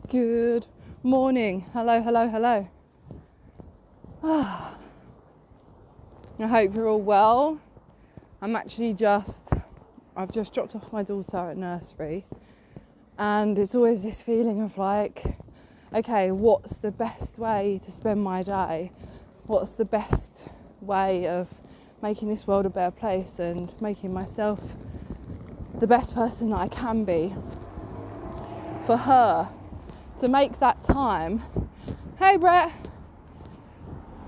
Good morning. Hello. I hope you're all well. I've just dropped off my daughter at nursery, and it's always this feeling of like, okay, what's the best way to spend my day? What's the best way of making this world a better place and making myself the best person that I can be for her? To make that time. Hey Brett.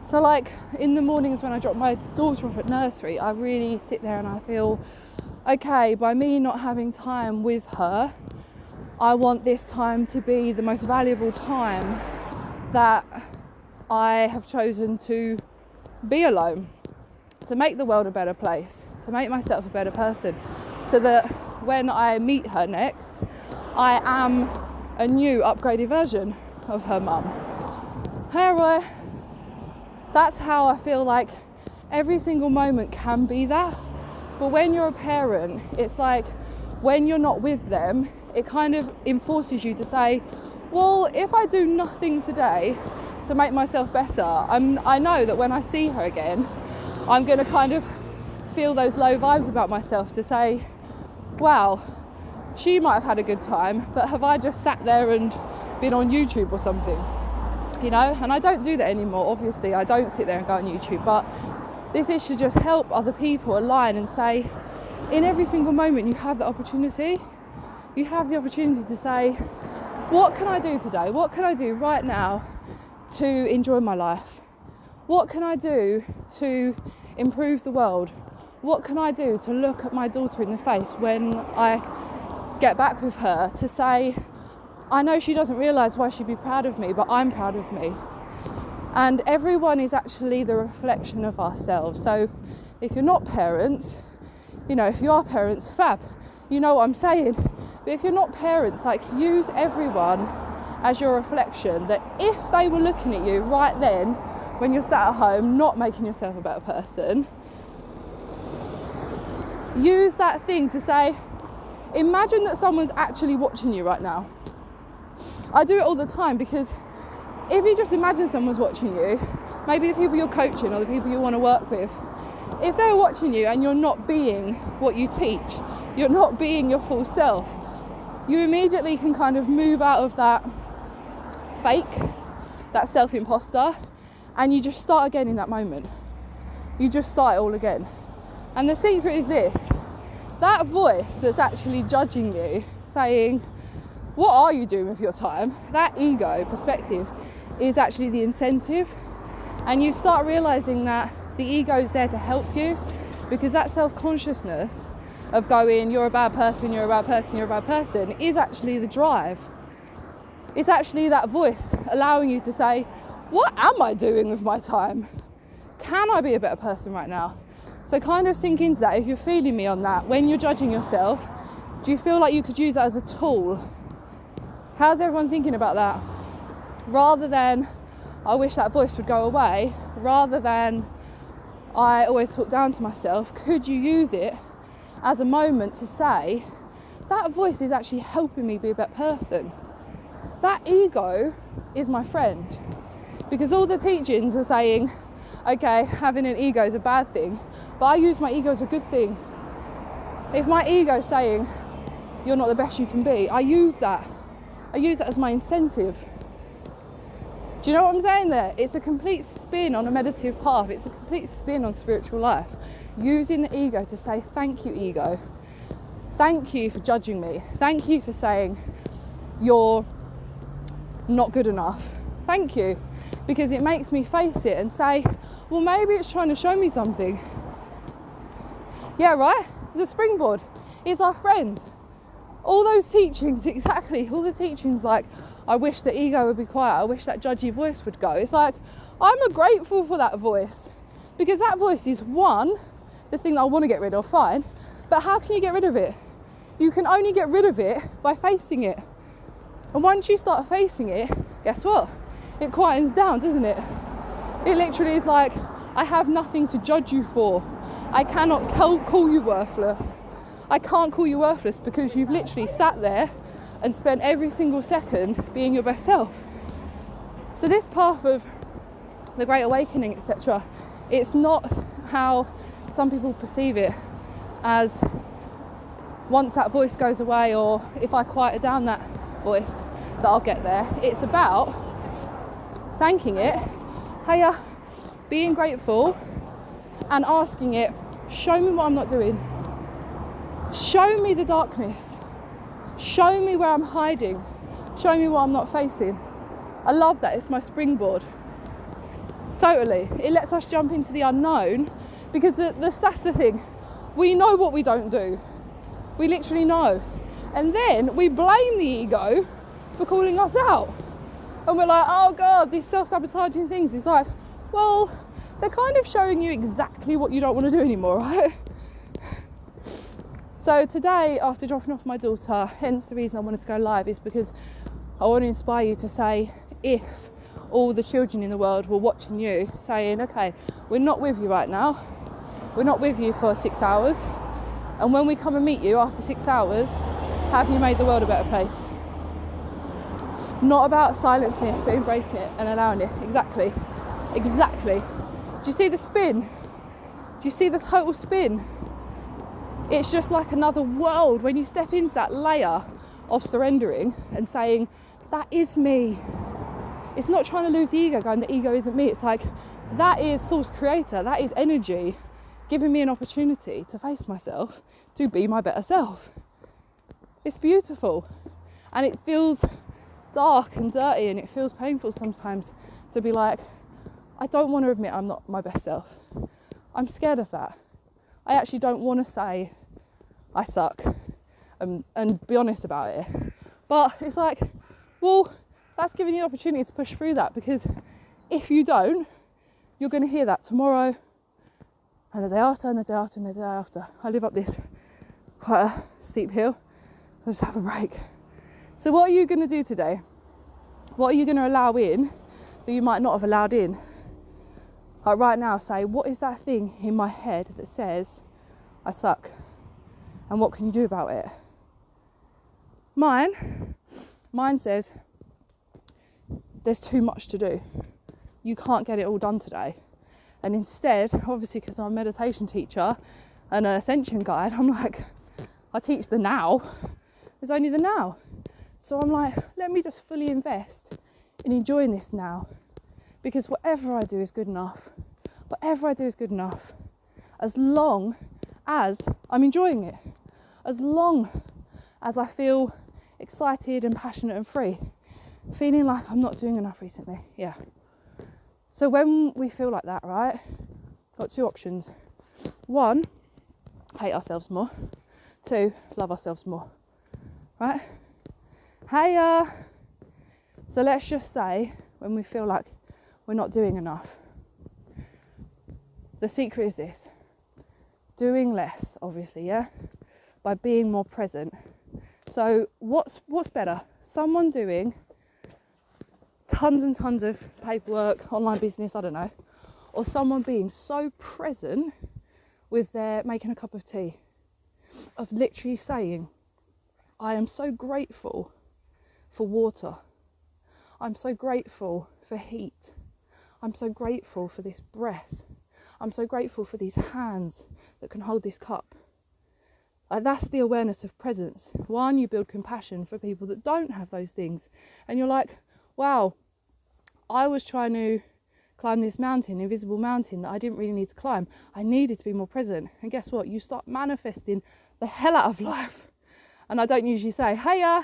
So like in the mornings when I drop my daughter off at nursery, I really sit there and I feel, okay, by me not having time with her, I want this time to be the most valuable time that I have chosen to be alone, to make the world a better place, to make myself a better person, so that when I meet her next, I am a new upgraded version of her mum. Hey Roy. That's how I feel like every single moment can be that. But when you're a parent, it's like when you're not with them, it kind of enforces you to say, well, if I do nothing today to make myself better, I know that when I see her again, I'm going to kind of feel those low vibes about myself to say, wow, she might have had a good time, but have I just sat there and been on YouTube or something? You know, and I don't do that anymore. Obviously, I don't sit there and go on YouTube, but this is to just help other people align and say, in every single moment you have the opportunity. You have the opportunity to say, what can I do today? What can I do right now to enjoy my life? What can I do to improve the world? What can I do to look at my daughter in the face when I get back with her, to say, I know she doesn't realise why she'd be proud of me, but I'm proud of me. And everyone is actually the reflection of ourselves. So if you're not parents, you know, if you are parents, fab, you know what I'm saying. But if you're not parents, like, use everyone as your reflection, that if they were looking at you right then when you're sat at home not making yourself a better person, use that thing to say, imagine that someone's actually watching you right now. I do it all the time, because if you just imagine someone's watching you, maybe the people you're coaching or the people you want to work with, if they're watching you and you're not being what you teach, you're not being your full self, you immediately can kind of move out of that fake, that self-imposter, and you just start again in that moment. You just start it all again. And the secret is this: that voice that's actually judging you, saying, what are you doing with your time? That ego perspective is actually the incentive. And you start realizing that the ego is there to help you, because that self-consciousness of going, you're a bad person, you're a bad person, you're a bad person, is actually the drive. It's actually that voice allowing you to say, what am I doing with my time? Can I be a better person right now? So kind of sink into that. If you're feeling me on that, when you're judging yourself, do you feel like you could use that as a tool? How's everyone thinking about that? Rather than, I wish that voice would go away, rather than, I always talk down to myself, could you use it as a moment to say, that voice is actually helping me be a better person? That ego is my friend. Because all the teachings are saying, okay, having an ego is a bad thing, but I use my ego as a good thing. If my ego's saying, you're not the best you can be, I use that as my incentive. Do you know what I'm saying there? It's a complete spin on a meditative path. It's a complete spin on spiritual life. Using the ego to say, thank you, ego. Thank you for judging me. Thank you for saying you're not good enough. Thank you. Because it makes me face it and say, well, maybe it's trying to show me something. Yeah, right? It's a springboard. It's our friend. All those teachings, exactly, all the teachings like, I wish the ego would be quiet, I wish that judgy voice would go. It's like, I'm grateful for that voice, because that voice is one, the thing that I want to get rid of, fine, but how can you get rid of it? You can only get rid of it by facing it. And once you start facing it, guess what? It quietens down, doesn't it? It literally is like, I have nothing to judge you for. I cannot call you worthless. I can't call you worthless because you've literally sat there and spent every single second being your best self. So this path of the Great Awakening, etc., it's not how some people perceive it as once that voice goes away, or if I quiet down that voice, that I'll get there. It's about thanking it, being grateful, and asking it, show me what I'm not doing. Show me the darkness. Show me where I'm hiding. Show me what I'm not facing. I love that. It's my springboard. Totally. It lets us jump into the unknown, because that's the thing. We know what we don't do. We literally know. And then we blame the ego for calling us out. And we're like, oh God, these self-sabotaging things. It's like, well, they're kind of showing you exactly what you don't want to do anymore, right? So today, after dropping off my daughter, hence the reason I wanted to go live, is because I want to inspire you to say, if all the children in the world were watching you, saying, okay, we're not with you right now. We're not with you for 6 hours. And when we come and meet you after 6 hours, have you made the world a better place? Not about silencing it, but embracing it and allowing it. Exactly. Do you see the spin? Do you see the total spin? It's just like another world when you step into that layer of surrendering and saying, that is me. It's not trying to lose the ego, going, the ego isn't me. It's like, that is source creator, that is energy giving me an opportunity to face myself, to be my better self. It's beautiful, and it feels dark and dirty, and it feels painful sometimes to be like, I don't want to admit I'm not my best self. I'm scared of that. I actually don't want to say I suck and be honest about it. But it's like, well, that's giving you the opportunity to push through that, because if you don't, you're going to hear that tomorrow and the day after and the day after and the day after. I live up this quite a steep hill, so I just have a break. So what are you going to do today? What are you going to allow in that you might not have allowed in? Like right now, say, what is that thing in my head that says I suck? And what can you do about it? Mine says there's too much to do. You can't get it all done today. And instead, obviously because I'm a meditation teacher and an ascension guide, I'm like, I teach the now. There's only the now. So I'm like, let me just fully invest in enjoying this now. Because whatever I do is good enough. Whatever I do is good enough. As long as I'm enjoying it. As long as I feel excited and passionate and free. Feeling like I'm not doing enough recently. Yeah. So when we feel like that, right, got two options. One, hate ourselves more. Two, love ourselves more. Right? So let's just say when we feel like we're not doing enough. The secret is this. Doing less, obviously, yeah? By being more present. So what's better? Someone doing tons and tons of paperwork, online business, I don't know, or someone being so present with their making a cup of tea, of literally saying, I am so grateful for water. I'm so grateful for heat. I'm so grateful for this breath. I'm so grateful for these hands that can hold this cup. Like, that's the awareness of presence. One, you build compassion for people that don't have those things. And you're like, wow, I was trying to climb this mountain, invisible mountain that I didn't really need to climb. I needed to be more present. And guess what? You start manifesting the hell out of life. And I don't usually say, I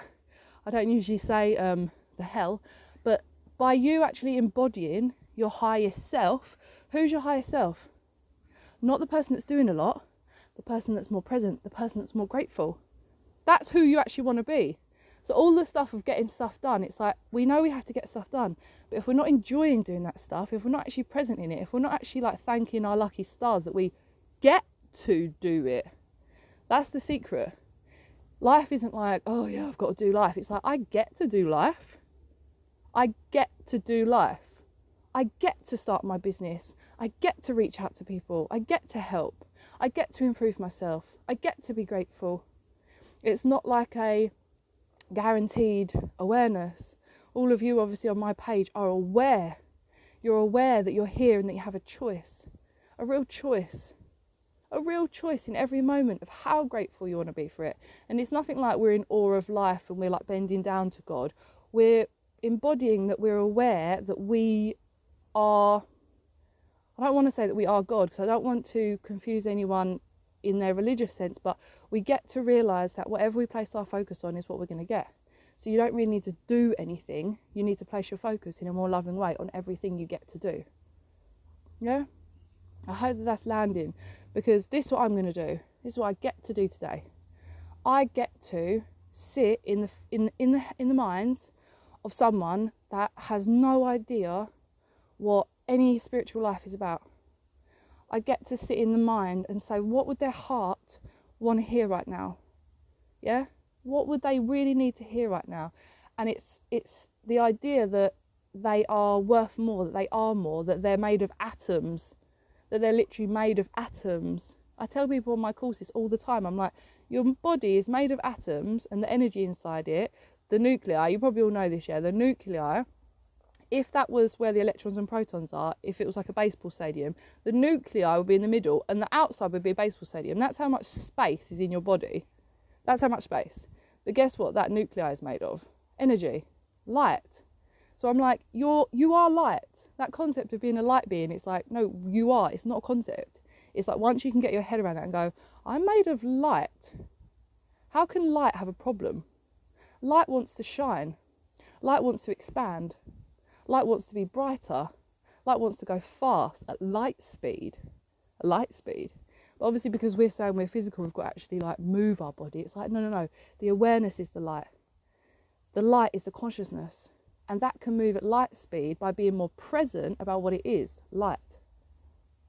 don't usually say the hell. But by you actually embodying your highest self, who's your highest self? Not the person that's doing a lot, the person that's more present, the person that's more grateful. That's who you actually want to be. So all the stuff of getting stuff done, it's like, we know we have to get stuff done, but if we're not enjoying doing that stuff, if we're not actually present in it, if we're not actually like thanking our lucky stars that we get to do it, that's the secret. Life isn't like, oh yeah, I've got to do life. It's like, I get to do life. I get to do life. I get to start my business. I get to reach out to people. I get to help. I get to improve myself. I get to be grateful. It's not like a guaranteed awareness. All of you obviously on my page are aware. You're aware that you're here and that you have a choice, a real choice in every moment of how grateful you want to be for it. And it's nothing like we're in awe of life and we're like bending down to God. We're embodying that we're aware that we are, I don't want to say that we are God, because I don't want to confuse anyone in their religious sense, but we get to realise that whatever we place our focus on is what we're going to get. So you don't really need to do anything. You need to place your focus in a more loving way on everything you get to do. Yeah? I hope that that's landing, because this is what I'm going to do. This is what I get to do today. I get to sit in the minds of someone that has no idea what any spiritual life is about. I get to sit in the mind and say, what would their heart want to hear right now? Yeah? What would they really need to hear right now? And it's the idea that they are worth more, that they are more, that they're made of atoms, that they're literally made of atoms. I tell people on my courses all the time, I'm like, your body is made of atoms, and the energy inside it, the nuclei, you probably all know this, yeah, the nuclei, if that was where the electrons and protons are, if it was like a baseball stadium, the nuclei would be in the middle and the outside would be a baseball stadium. That's how much space is in your body. That's how much space. But guess what that nuclei is made of? Energy, light. So I'm like, you are light. That concept of being a light being, it's like, no, you are. It's not a concept. It's like, once you can get your head around that and go, I'm made of light. How can light have a problem? Light wants to shine. Light wants to expand. Light wants to be brighter. Light wants to go fast at light speed. Light speed. But obviously, because we're saying we're physical, we've got to actually like move our body. It's like, no. The awareness is the light. The light is the consciousness. And that can move at light speed by being more present about what it is, light.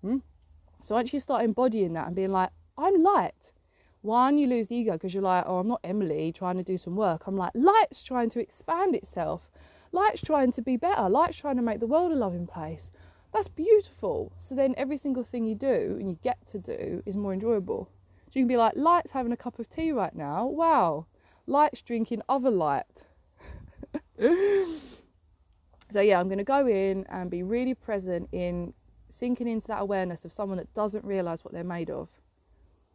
So once you start embodying that and being like, I'm light. One, you lose the ego because you're like, oh, I'm not Emily trying to do some work. I'm like, light's trying to expand itself. Light's trying to be better. Light's trying to make the world a loving place. That's beautiful. So then every single thing you do and you get to do is more enjoyable. So you can be like, light's having a cup of tea right now. Wow. Light's drinking other light. So yeah, I'm going to go in and be really present in sinking into that awareness of someone that doesn't realise what they're made of.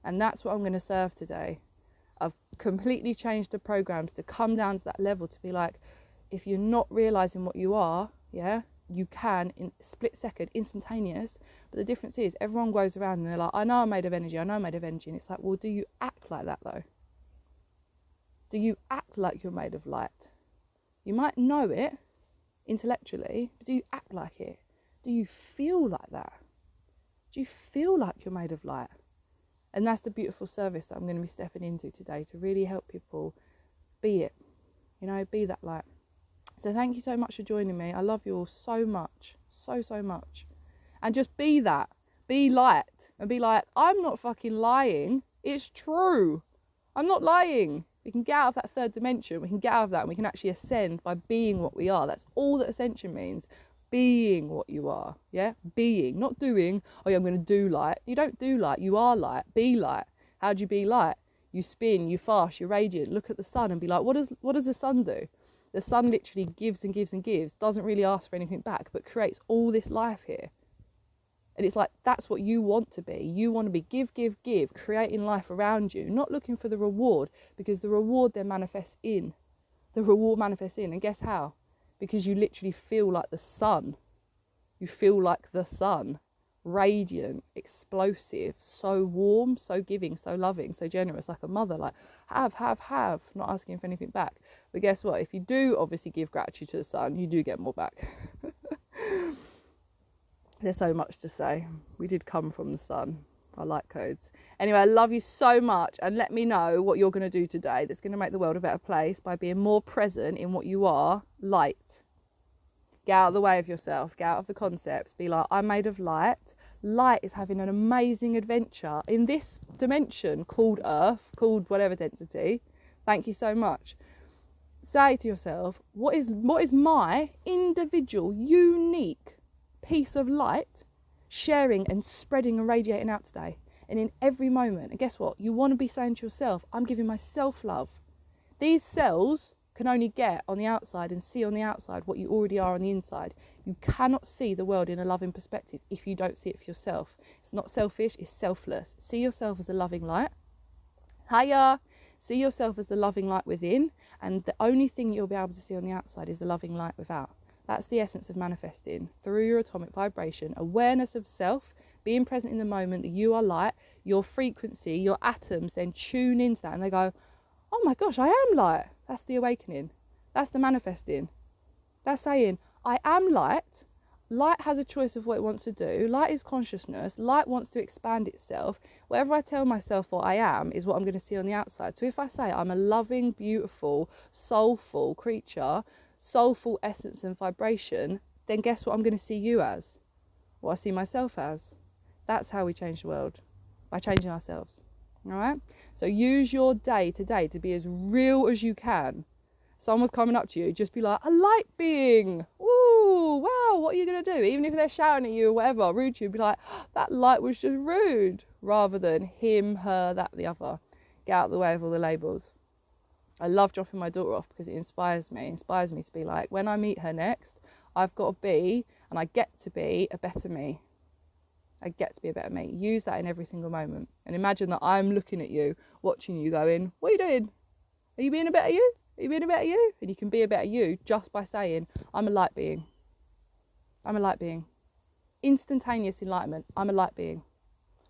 And that's what I'm going to serve today. I've completely changed the programs to come down to that level, to be like, if you're not realising what you are, yeah, you can in split second, instantaneous. But the difference is everyone goes around and they're like, I know I'm made of energy, I know I'm made of energy. And it's like, well, do you act like that though? Do you act like you're made of light? You might know it intellectually, but do you act like it? Do you feel like that? Do you feel like you're made of light? And that's the beautiful service that I'm going to be stepping into today, to really help people be it, you know, be that light. So thank you so much for joining me. I love you all so much, so much. And just be that, be light, and be like, I'm not fucking lying. It's true. I'm not lying. We can get out of that third dimension. We can get out of that and we can actually ascend by being what we are. That's all that ascension means. Being what you are. Yeah? Being. Not doing, oh yeah, I'm going to do light. You don't do light. You are light. Be light. How do you be light? You spin, you fast, you're radiant. Look at the sun and be like, what does the sun do? The sun literally gives and gives and gives. Doesn't really ask for anything back, but creates all this life here. And it's like, that's what you want to be. You want to be give, creating life around you, not looking for the reward, because the reward then manifests in. The reward manifests in. And guess how? Because you literally feel like the sun. You feel like the sun. Radiant, explosive, so warm, so giving, so loving, so generous, like a mother, like have, not asking for anything back. But guess what? If you do obviously give gratitude to the sun, you do get more back. There's so much to say. We did come from the sun. I like codes. Anyway, I love you so much, and let me know what you're going to do today that's going to make the world a better place by being more present in what you are, light. Get out of the way of yourself. Get out of the concepts. Be like, I'm made of light. Light is having an amazing adventure in this dimension called Earth, called whatever density. Thank you so much. Say to yourself, what is my individual, unique piece of light sharing and spreading and radiating out today, and in every moment. And guess what? You want to be saying to yourself, I'm giving myself love. These cells can only get on the outside and see on the outside what you already are on the inside. You cannot see the world in a loving perspective if you don't see it for yourself. It's not selfish, it's selfless. See yourself as the loving light. Hiya! See yourself as the loving light within, and the only thing you'll be able to see on the outside is the loving light without. That's the essence of manifesting. Through your atomic vibration, awareness of self, being present in the moment that you are light, your frequency, your atoms then tune into that and they go, oh my gosh, I am light. That's the awakening. That's the manifesting. That's saying, I am light. Light has a choice of what it wants to do. Light is consciousness. Light wants to expand itself. Whatever I tell myself what I am is what I'm going to see on the outside. So if I say I'm a loving, beautiful, soulful creature, soulful essence and vibration, then guess what I'm going to see you as? What I see myself as. That's how we change the world. By changing ourselves. All right? So use your day to day to be as real as you can. Someone's coming up to you, just be like, a light being. Ooh, wow, what are you going to do? Even if they're shouting at you or whatever, rude to you, be like, that light was just rude. Rather than him, her, that, the other. Get out of the way of all the labels. I love dropping my daughter off because it inspires me. It inspires me to be like, when I meet her next, I've got to be, and I get to be, a better me. I get to be a better me. Use that in every single moment. And imagine that I'm looking at you, watching you, going, what are you doing? Are you being a better you? Are you being a better you? And you can be a better you just by saying, I'm a light being. I'm a light being. Instantaneous enlightenment. I'm a light being.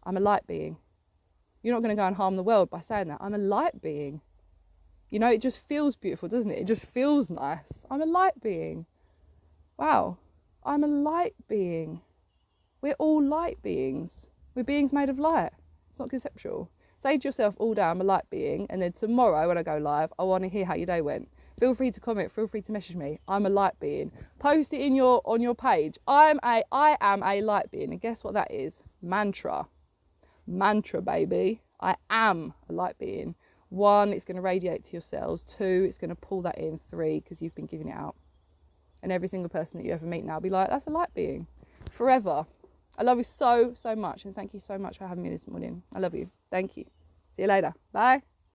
I'm a light being. You're not going to go and harm the world by saying that. I'm a light being. You know, it just feels beautiful, doesn't it? It just feels nice. I'm a light being. Wow. I'm a light being. We're all light beings. We're beings made of light. It's not conceptual. Say to yourself all day, I'm a light being, and then tomorrow when I go live, I want to hear how your day went. Feel free to comment, feel free to message me. I'm a light being. Post it in on your page. I am a light being. And guess what that is? Mantra. Mantra, baby. I am a light being. 1, it's going to radiate to your cells. 2, it's going to pull that in. 3, because you've been giving it out. And every single person that you ever meet now will be like, that's a light being. Forever. I love you so, so much. And thank you so much for having me this morning. I love you. Thank you. See you later. Bye.